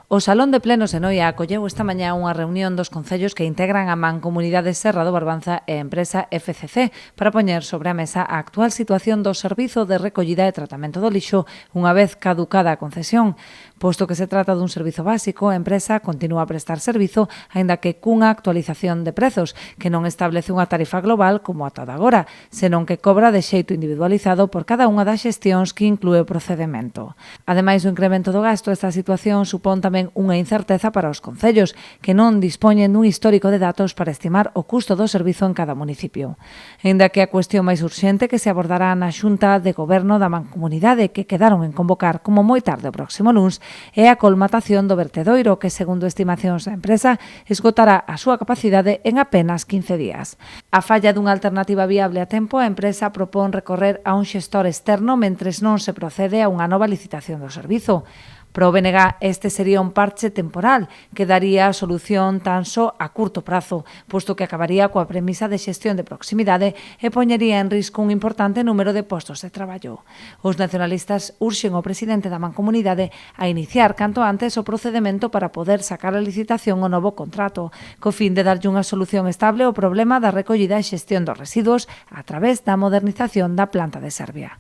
O Salón de Plenos de Noia acolleu esta mañá unha reunión dos concellos que integran a Mancomunidade Serra do Barbanza e a empresa FCC para poñer sobre a mesa a actual situación do servizo de recollida e tratamento do lixo unha vez caducada a concesión. Posto que se trata dun servizo básico, a empresa continúa a prestar servizo, aínda que cunha actualización de prezos, que non establece unha tarifa global como ata de agora, senón que cobra de xeito individualizado por cada unha das xestións que inclúe o procedemento. Ademais do incremento do gasto, esta situación supón tamén unha incerteza para os concellos, que non dispoñen dun histórico de datos para estimar o custo do servizo en cada municipio. Aínda que a cuestión máis urxente que se abordará na Xunta de Goberno da Mancomunidade, que quedaron en convocar como moi tarde o próximo luns, é a colmatación do vertedoiro, que, segundo estimacións da empresa, esgotará a súa capacidade en apenas 15 días. A falla dunha alternativa viable a tempo, a empresa propón recorrer a un xestor externo mentres non se procede a unha nova licitación do servizo. Para o BNG, este sería un parche temporal que daría a solución tan só a curto prazo, posto que acabaría coa premisa de xestión de proximidade e poñería en risco un importante número de postos de traballo. Os nacionalistas urxen ao presidente da Mancomunidade a iniciar canto antes o procedemento para poder sacar a licitación o novo contrato, co fin de darlle unha solución estable ao problema da recollida e xestión dos residuos a través da modernización da planta de Serbia.